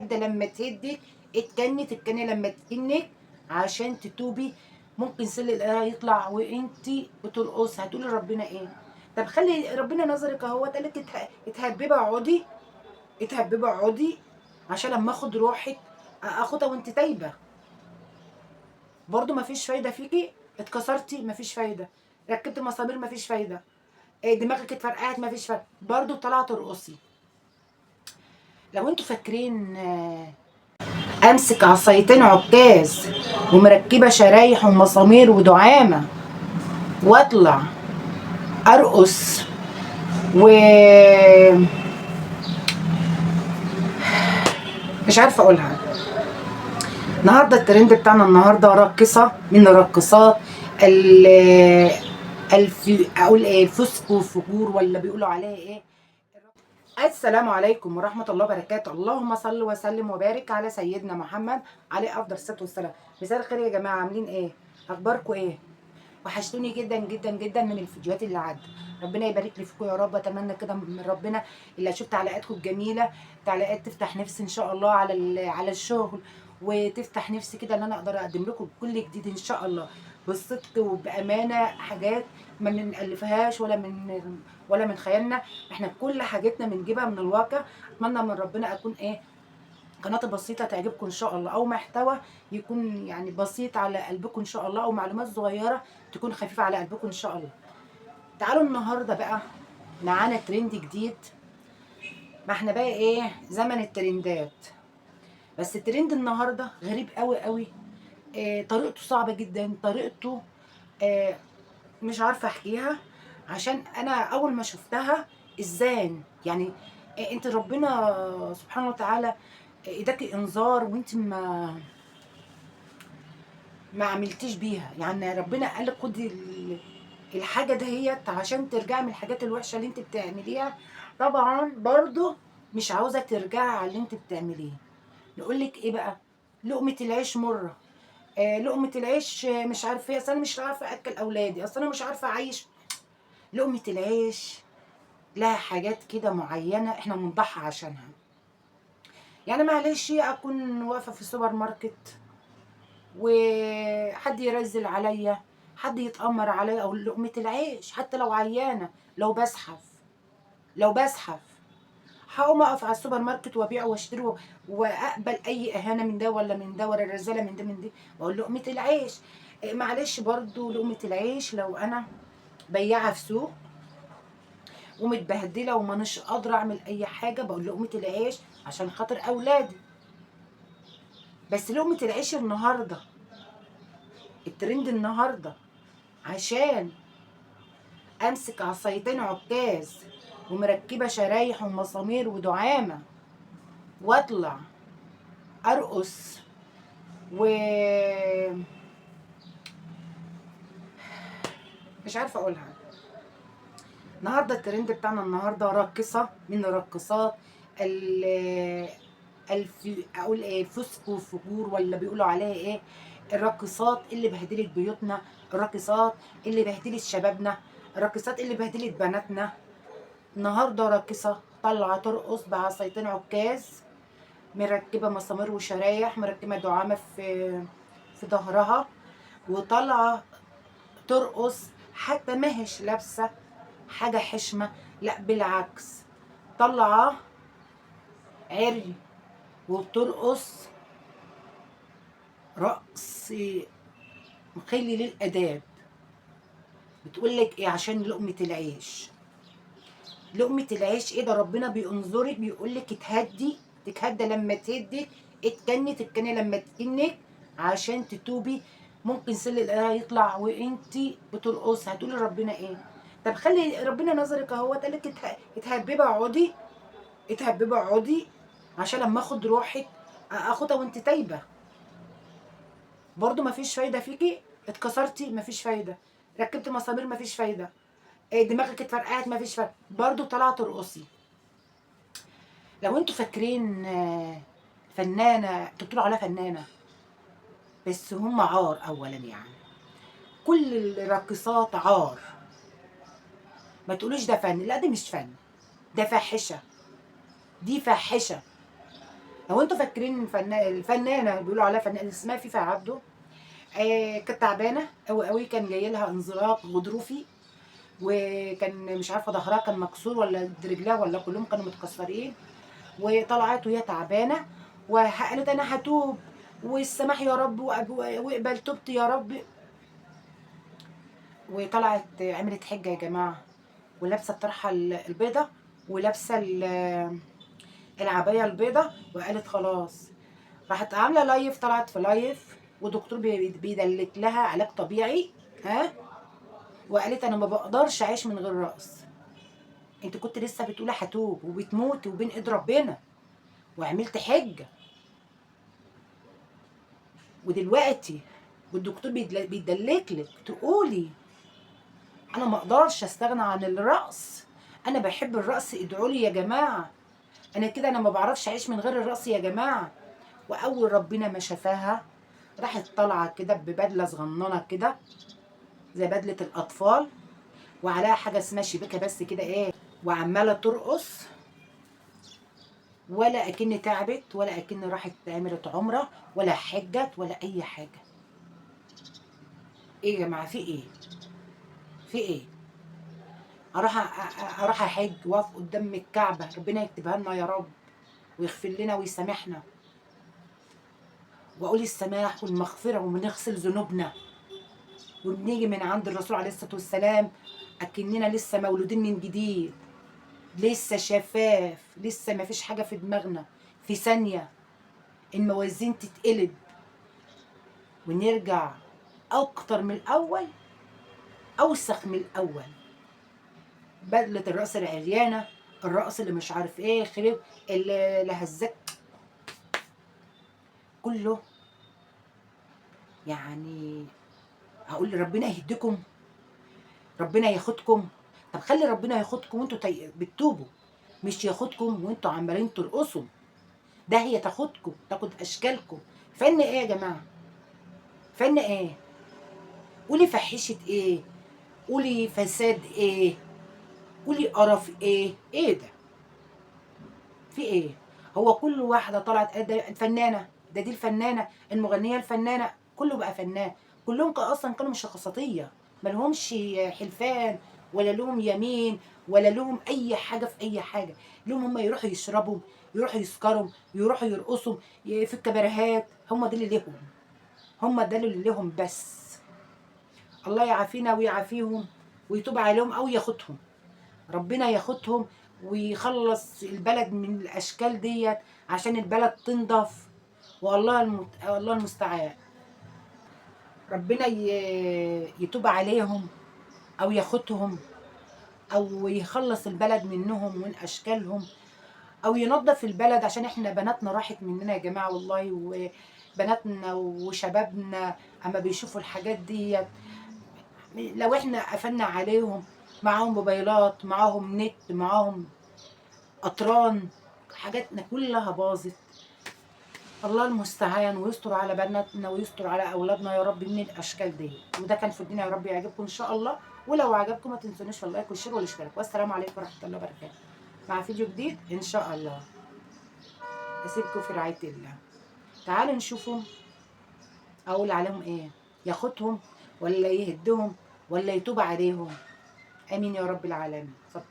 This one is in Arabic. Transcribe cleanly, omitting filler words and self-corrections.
تتهدى لما تهدك، تتكني لما تكنك عشان تتوبي. ممكن سل القراءة يطلع وانتي بترقصي، هتقولي ربنا ايه؟ طب خلي ربنا نظرك اهو، قالك اتهببي اقعدي، اتهببي اقعدي عشان لما اخد روحك اخدها وانت تايبه. برضو مفيش فايده فيكي، اتكسرتي مفيش فايده، ركبت مسامير مفيش فايده، دماغك اتفرقعت مفيش فايده، برضو طلعت ترقصي. لو انتوا فاكرين امسك عصايتين عكاز ومركبه شرايح ومسامير ودعامه واطلع ارقص و مش عارفه اقولها. النهارده الترند بتاعنا النهارده راقصه من الراقصات اقول ايه، الفسق والفجور ولا بيقولوا عليها ايه. السلام عليكم ورحمه الله وبركاته. اللهم صل وسلم وبارك على سيدنا محمد عليه افضل الصلاه والسلام. مساء الخير يا جماعه، عاملين ايه؟ اخباركم ايه؟ وحشتوني جدا جدا جدا من الفيديوهات اللي عدت. ربنا يبارك لي فيكم يا رب. اتمنى كده من ربنا اللي اشوف تعليقاتكم الجميله، تعليقات تفتح نفسي ان شاء الله على الشغل، وتفتح نفسي كده ان انا اقدر اقدم لكم كل جديد ان شاء الله بالصدق وبامانه، حاجات ما بنالفهاش ولا من خيالنا، احنا كل حاجتنا بنجيبها من الواقع. اتمنى من ربنا اكون ايه، قناة بسيطة تعجبكم إن شاء الله، أو محتوى يكون يعني بسيط على قلبكم إن شاء الله، أو معلومات صغيرة تكون خفيفة على قلبكم إن شاء الله. تعالوا النهاردة بقى معانا ترند جديد. ما احنا بقى إيه، زمن الترندات، بس الترند النهاردة غريب قوي قوي. طريقته صعبة جدا، طريقته آه مش عارفة أحكيها، عشان أنا أول ما شفتها إزاي يعني. أنت ربنا سبحانه وتعالى إداكي إنذار وأنت ما عملتيش بيها، يعني ربنا قال لك خدي الحاجه دهيت عشان ترجعي من الحاجات الوحشه اللي انت بتعمليها. طبعا برضو مش عاوزه ترجعي على اللي انت بتعمليه. نقول لك ايه بقى، لقمه العيش مره. لقمه العيش مش عارفه ايه، اصل انا مش عارفه اكل اولادي، اصل انا مش عارفه اعيش. لقمه العيش لها حاجات كده معينه احنا بنضحي عشانها. يعني معلش اكون واقفه في السوبر ماركت وحد يرزل عليا، حد يتأمر عليا، او لقمة العيش حتى لو عيانة، لو بزحف هقوم اقف على السوبر ماركت وابيع واشتري واقبل اي اهانة من ده ولا من ده ولا رزالة من ده من دي، واقول لقمة العيش. معلش برضو لقمة العيش لو انا بياعة في سوق ومتبهدلة ومانيش قادرة اعمل اي حاجة، بقول لقمة العيش عشان خاطر اولادي. بس لقمة العيش النهاردة، الترند النهاردة، عشان امسك عصايتين عكاز ومركبه شرايح ومسامير ودعامه واطلع ارقص و مش عارفه اقولها. النهارده الترند بتاعنا النهارده راقصه من الراقصات اقول ايه، الفسق والفجور ولا بيقولوا عليها ايه، الراقصات اللي بهدلت بيوتنا، الراقصات اللي بهدلت شبابنا، الراقصات اللي بهدلت بناتنا. النهارده راقصه طالعه ترقص بعصايتين عكاز، مركبه مسامير وشرايح، مركبه دعامه في ظهرها، وطالعه ترقص. حتى ما هيش لابسه حاجه حشمه، لا بالعكس، طالعه عري وبترقص رقص مخلي للاداب. بتقول لك ايه، عشان لقمه العيش. لقمه العيش ايه ده، ربنا بينظرك بيقول لك تتهدى لما تهدك، تتكني لما تكنك عشان تتوبي. ممكن سل القراءة يطلع وانتي بترقصي، هتقولي ربنا ايه؟ طب خلي ربنا نظرك اهو، قالك اتهببي اقعدي، اتهببي اقعدي عشان لما اخد روحك اخدها وانت تايبه. برضو مفيش فايده فيكي، اتكسرتي مفيش فايده، ركبت مسامير مفيش فايده، دماغك اتفرقعت مفيش فايده، برضو طلعت ترقصي. لو انتوا فاكرين فنانه، انتوا بتقولوا عليها فنانه بس هم عار اولا، يعني كل الراقصات عار. ما تقولوش ده فن، لا ده مش فن، ده فاحشه، دي فاحشه. لو انتوا فاكرين الفنانه بيقولوا عليها فنانه اسمها فيفا عبده، كانت تعبانه قوي قوي، كان جاي لها انزلاق غضروفي، وكان مش عارفه ظهرها كان مكسور ولا رجلها ولا كلهم كانوا متكسرين، وطلعت وهي تعبانه وقالت انا هتوب والسماح يا رب واقبل توبتي يا رب. وطلعت عملت حجه يا جماعه، ولابسه الطرحه البيضه، ولابسه العبايه البيضه، وقالت خلاص. راحت عامله لايف، طلعت في لايف ودكتور بيدلك لها علاج طبيعي، ها، وقالت انا ما بقدرش اعيش من غير رقص. انت كنت لسه بتقولي هتوب وبتموتي وبين ايد ربنا وعملت حجه، ودلوقتي والدكتور بيدلك لك تقولي انا ما اقدرش استغنى عن الرقص، انا بحب الرقص، ادعوا لي يا جماعه، انا كده انا ما بعرفش اعيش من غير الرقص يا جماعه. واول ربنا ما شافاها راحت طالعه كده ببدله صغننه كده زي بدله الاطفال، وعليها حاجه اسمها شبكه بس كده ايه، وعماله ترقص، ولا اكن تعبت ولا اكن راحت عملت عمره ولا حجت ولا اي حاجه. ايه يا جماعه في ايه؟ في ايه؟ اروح احج واقف قدام الكعبه، ربنا يكتبها لنا يا رب ويغفر لنا ويسامحنا، واقول السماح والمغفره ونغسل ذنوبنا، وبنيجي من عند الرسول عليه الصلاه والسلام اكننا لسه مولودين من جديد، لسه شفاف، لسه ما فيش حاجه في دماغنا، في ثانيه الموازين تتقلب ونرجع اكتر من الاول، اوسخ من الاول. بدله الرقص العريانه، الرقص اللي مش عارف ايه خرب، اللي هزك كله. يعني هقول ربنا يهديكم، ربنا ياخدكم. طب خلي ربنا ياخدكم وانتوا بتتوبوا، مش ياخدكم وانتوا عمالين ترقصوا. ده هي تاخدكم تاخد اشكالكم. فن ايه يا جماعه؟ فن ايه؟ قولي فحشة ايه؟ قولي فساد ايه؟ قولي قرف ايه؟ ايه ده؟ في ايه؟ هو كل واحده طلعت ده الفنانه، ده دي الفنانه المغنيه الفنانه، كله بقى فنان، كلهم اصلا كانوا مش شخصيتيه، ما لهمش حلفان ولا لهم يمين ولا لهم اي حاجه في اي حاجه، لهم هم يروحوا يشربوا، يروحوا يسكروا، يروحوا يرقصوا في الكباريهات، هم ده اللي ليهم، هم ده اللي ليهم بس. الله يعافينا ويعافيهم ويتوب عليهم او ياخدهم، ربنا ياخدهم ويخلص البلد من الاشكال ديت عشان البلد تنضف. والله الله المستعان، ربنا يتوب عليهم او ياخدهم او يخلص البلد منهم ومن اشكالهم، او ينظف البلد عشان احنا بناتنا راحت مننا يا جماعه والله، وبناتنا وشبابنا اما بيشوفوا الحاجات ديت، لو احنا قفلنا عليهم، معاهم موبايلات، معاهم نت، معاهم قطران، حاجاتنا كلها باظت. الله المستعان، ويستر على بناتنا ويستر على اولادنا يا رب من الاشكال دي. وده كان في الدنيا، يا رب يعجبكم ان شاء الله، ولو عجبكم ما تنسونيش في اللايك والشير والاشتراك، والسلام عليكم ورحمه الله وبركاته، مع فيديو جديد ان شاء الله. اسيبكم في رعايه الله. تعالوا نشوفهم، اقول عليهم ايه، ياخدهم ولا يهدهم ولا يتوب عليهم. امين يا رب العالمين. اتفضل.